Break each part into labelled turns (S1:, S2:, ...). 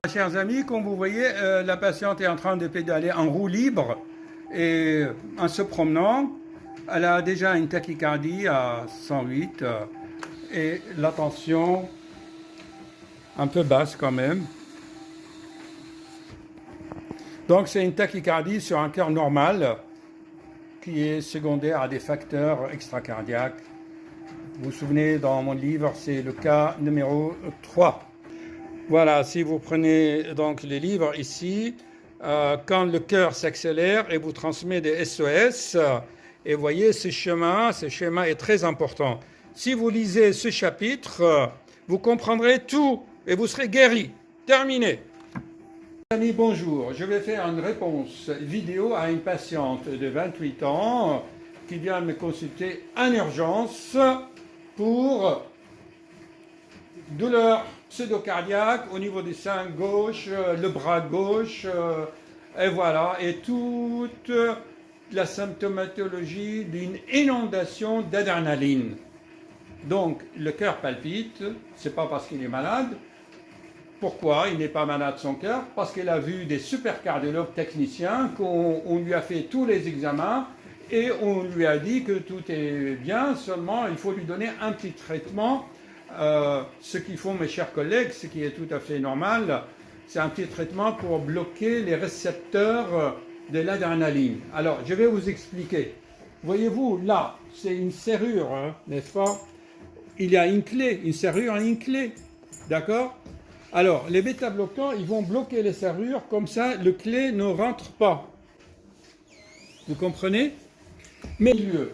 S1: Chers amis, comme vous voyez, la patiente est en train de pédaler en roue libre et en se promenant, elle a déjà une tachycardie à 108 et la tension un peu basse quand même. Donc c'est une tachycardie sur un cœur normal qui est secondaire à des facteurs extracardiaques. Vous vous souvenez, dans mon livre, c'est le cas numéro 3. Voilà, si vous prenez donc les livres ici, quand le cœur s'accélère et vous transmet des SOS, et vous voyez ce schéma est très important. Si vous lisez ce chapitre, vous comprendrez tout et vous serez guéri. Terminé. Amis, bonjour. Je vais faire une réponse vidéo à une patiente de 28 ans qui vient me consulter en urgence pour douleur pseudo-cardiaque au niveau du sein gauche, le bras gauche, et voilà, et toute la symptomatologie d'une inondation d'adrénaline. Donc, le cœur palpite, c'est pas parce qu'il est malade. Pourquoi il n'est pas malade son cœur? Parce qu'il a vu des super cardiologues techniciens, qu'on lui a fait tous les examens, et on lui a dit que tout est bien, seulement il faut lui donner un petit traitement. Ce qu'ils font, mes chers collègues, ce qui est tout à fait normal, c'est un petit traitement pour bloquer les récepteurs de l'adrénaline. Alors, je vais vous expliquer. Voyez-vous, là, c'est une serrure, hein, n'est-ce pas? Il y a une clé, une serrure a une clé, d'accord? Alors, les bêta-bloquants, ils vont bloquer les serrures, comme ça, le clé ne rentre pas. Vous comprenez? Milieu,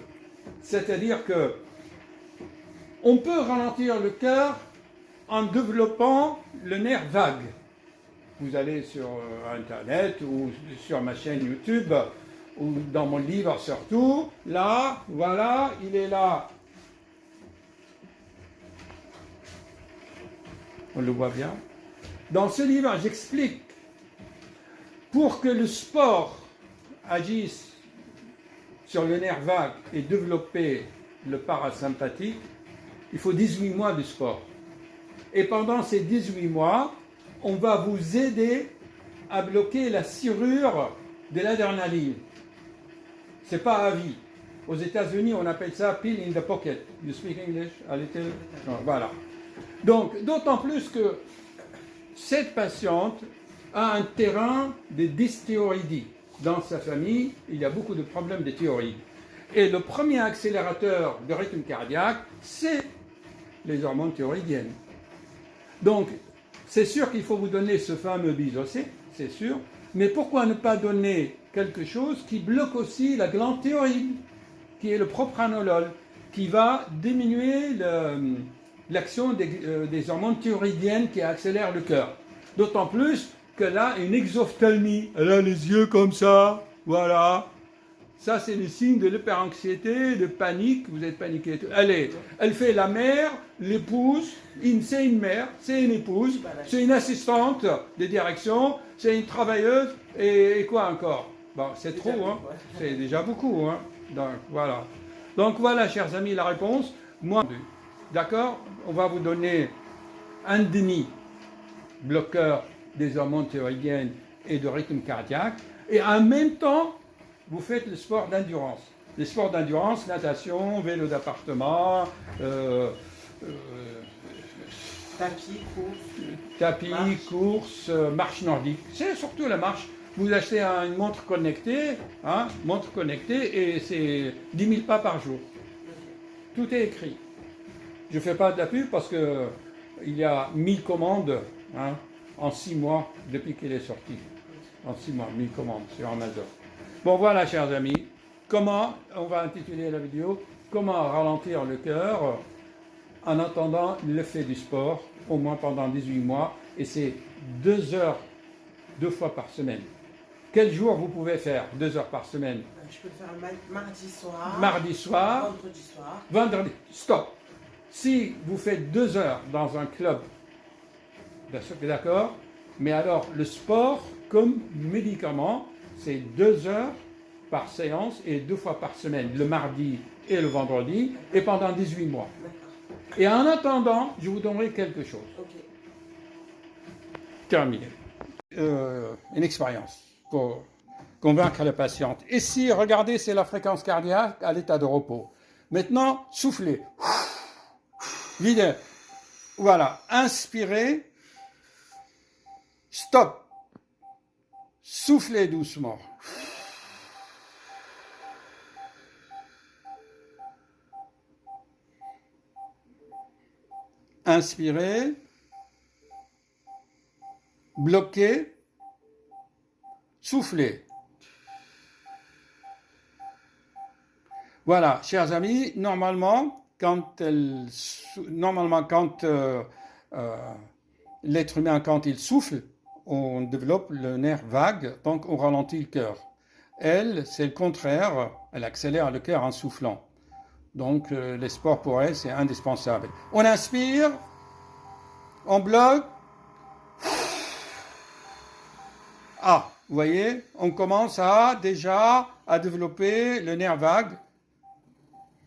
S1: c'est-à-dire que on peut ralentir le cœur en développant le nerf vague. Vous allez sur Internet ou sur ma chaîne YouTube ou dans mon livre surtout. Là, voilà, il est là. On le voit bien. Dans ce livre, j'explique pour que le sport agisse sur le nerf vague et développer le parasympathique, il faut 18 mois de sport. Et pendant ces 18 mois, on va vous aider à bloquer la serrure de l'adrénaline. Ce n'est pas à vie. Aux États-Unis, on appelle ça pill in the pocket. You speak English a little? Non, voilà. Donc, d'autant plus que cette patiente a un terrain de dysthyroïdie. Dans sa famille, il y a beaucoup de problèmes de thyroïde. Et le premier accélérateur de rythme cardiaque, c'est les hormones thyroïdiennes. Donc, c'est sûr qu'il faut vous donner ce fameux bisocé, c'est sûr, mais pourquoi ne pas donner quelque chose qui bloque aussi la glande thyroïde, qui est le propranolol, qui va diminuer l'action des hormones thyroïdiennes qui accélèrent le cœur. D'autant plus qu'elle a une exophtalmie, elle a les yeux comme ça, voilà. Ça, c'est le signe de l'hyperanxiété, de panique. Vous êtes paniqué. Elle fait la mère, l'épouse. C'est une mère, c'est une épouse, c'est une assistante de direction, c'est une travailleuse. Et quoi encore? Bon, c'est trop, hein. C'est déjà beaucoup, hein. Donc voilà, chers amis, la réponse. Moi, d'accord, on va vous donner un demi-bloqueur des hormones thyroïdiennes et de rythme cardiaque. Et en même temps, vous faites le sport d'endurance. Les sports d'endurance, natation, vélo d'appartement, tapis, course, marche nordique. C'est surtout la marche. Vous achetez une montre connectée, et c'est 10 000 pas par jour. Tout est écrit. Je ne fais pas de la pub parce qu'il y a 1000 commandes en 6 mois depuis qu'il est sorti. En 6 mois, 1000 commandes sur Amazon. Bon voilà, chers amis, comment, on va intituler la vidéo, comment ralentir le cœur en attendant l'effet du sport, au moins pendant 18 mois, et c'est 2 heures, 2 fois par semaine. Quel jour vous pouvez faire 2 heures par semaine?
S2: Je peux le faire
S1: mardi soir,
S2: vendredi soir.
S1: Vendredi, stop. Si vous faites 2 heures dans un club, d'accord, mais alors le sport comme médicament, c'est 2 heures par séance et 2 fois par semaine, le mardi et le vendredi, et pendant 18 mois. Et en attendant, je vous donnerai quelque chose.
S2: Okay.
S1: Terminé. une expérience pour convaincre la patiente. Ici, regardez, c'est la fréquence cardiaque à l'état de repos. Maintenant, soufflez. Videz. Voilà. Inspirez. Stop. Soufflez doucement. Inspirez. Bloquez. Soufflez. Voilà, chers amis, normalement, quand l'être humain, quand il souffle, on développe le nerf vague, donc on ralentit le cœur. Elle, c'est le contraire, elle accélère le cœur en soufflant. Donc, les sports pour elle, c'est indispensable. On inspire, on bloque. Ah, vous voyez, on commence déjà à développer le nerf vague.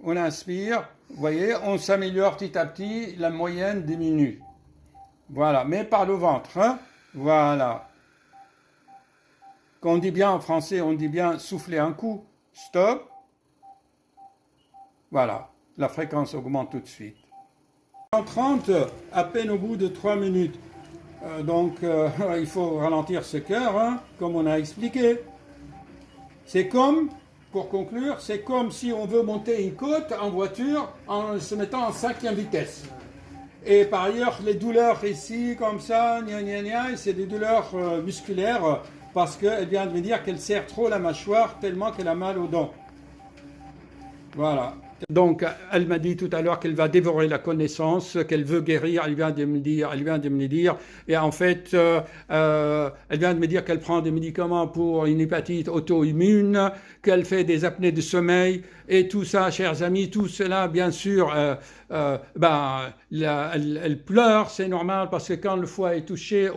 S1: On inspire, vous voyez, on s'améliore petit à petit, la moyenne diminue. Voilà, mais par le ventre, hein? Voilà. Quand on dit bien en français, on dit bien souffler un coup, stop. Voilà, la fréquence augmente tout de suite. 30, à peine au bout de 3 minutes. Donc, il faut ralentir ce cœur, hein, comme on a expliqué. C'est comme, pour conclure, c'est comme si on veut monter une côte en voiture en se mettant en 5e vitesse. Et par ailleurs, les douleurs ici, comme ça, c'est des douleurs musculaires parce qu'elle vient de me dire qu'elle serre trop la mâchoire tellement qu'elle a mal aux dents. Voilà. Donc, elle m'a dit tout à l'heure qu'elle va dévorer la connaissance, qu'elle veut guérir, elle vient de me le dire. Et en fait, elle vient de me dire qu'elle prend des médicaments pour une hépatite auto-immune, qu'elle fait des apnées de sommeil, et tout ça, chers amis, tout cela, bien sûr, elle pleure, c'est normal, parce que quand le foie est touché,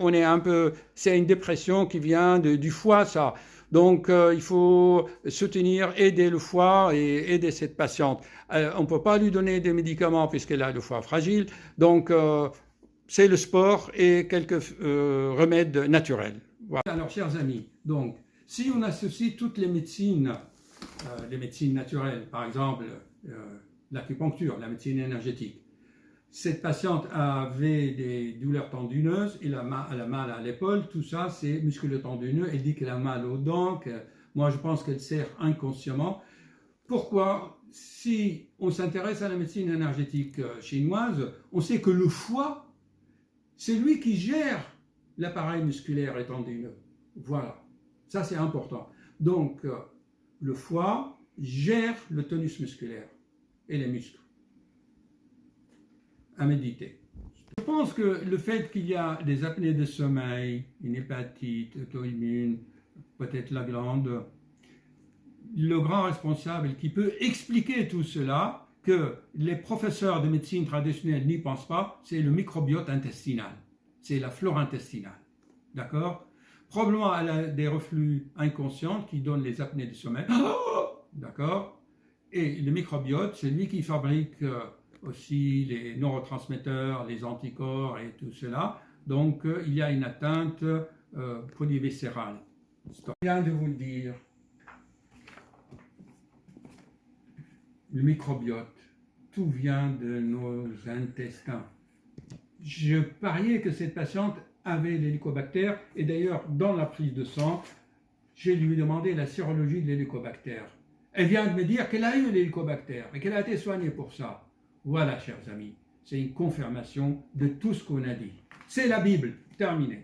S1: c'est une dépression qui vient du foie, ça. Donc, il faut soutenir, aider le foie et aider cette patiente. On ne peut pas lui donner des médicaments puisqu'elle a le foie fragile. Donc, c'est le sport et quelques remèdes naturels. Voilà. Alors, chers amis, donc, si on associe toutes les médecines naturelles, par exemple l'acupuncture, la médecine énergétique, cette patiente avait des douleurs tendineuses, elle a mal à l'épaule, tout ça c'est musculo-tendineux, elle dit qu'elle a mal aux dents, moi je pense qu'elle serre inconsciemment. Pourquoi? Si on s'intéresse à la médecine énergétique chinoise, on sait que le foie, c'est lui qui gère l'appareil musculaire et tendineux. Voilà, ça c'est important. Donc le foie gère le tonus musculaire et les muscles. À méditer. Je pense que le fait qu'il y a des apnées de sommeil, une hépatite auto-immune, peut-être la glande, le grand responsable qui peut expliquer tout cela, que les professeurs de médecine traditionnelle n'y pensent pas, c'est le microbiote intestinal, c'est la flore intestinale, d'accord? Probablement elle a des reflux inconscients qui donnent les apnées de sommeil, d'accord? Et le microbiote, c'est lui qui fabrique aussi les neurotransmetteurs, les anticorps et tout cela. Donc, il y a une atteinte polyviscérale. Je viens de vous le dire. Le microbiote, tout vient de nos intestins. Je pariais que cette patiente avait l'hélicobactère et d'ailleurs, dans la prise de sang, j'ai lui demandé la sérologie de l'hélicobactère. Elle vient de me dire qu'elle a eu l'hélicobactère et qu'elle a été soignée pour ça. Voilà, chers amis, c'est une confirmation de tout ce qu'on a dit. C'est la Bible, terminé.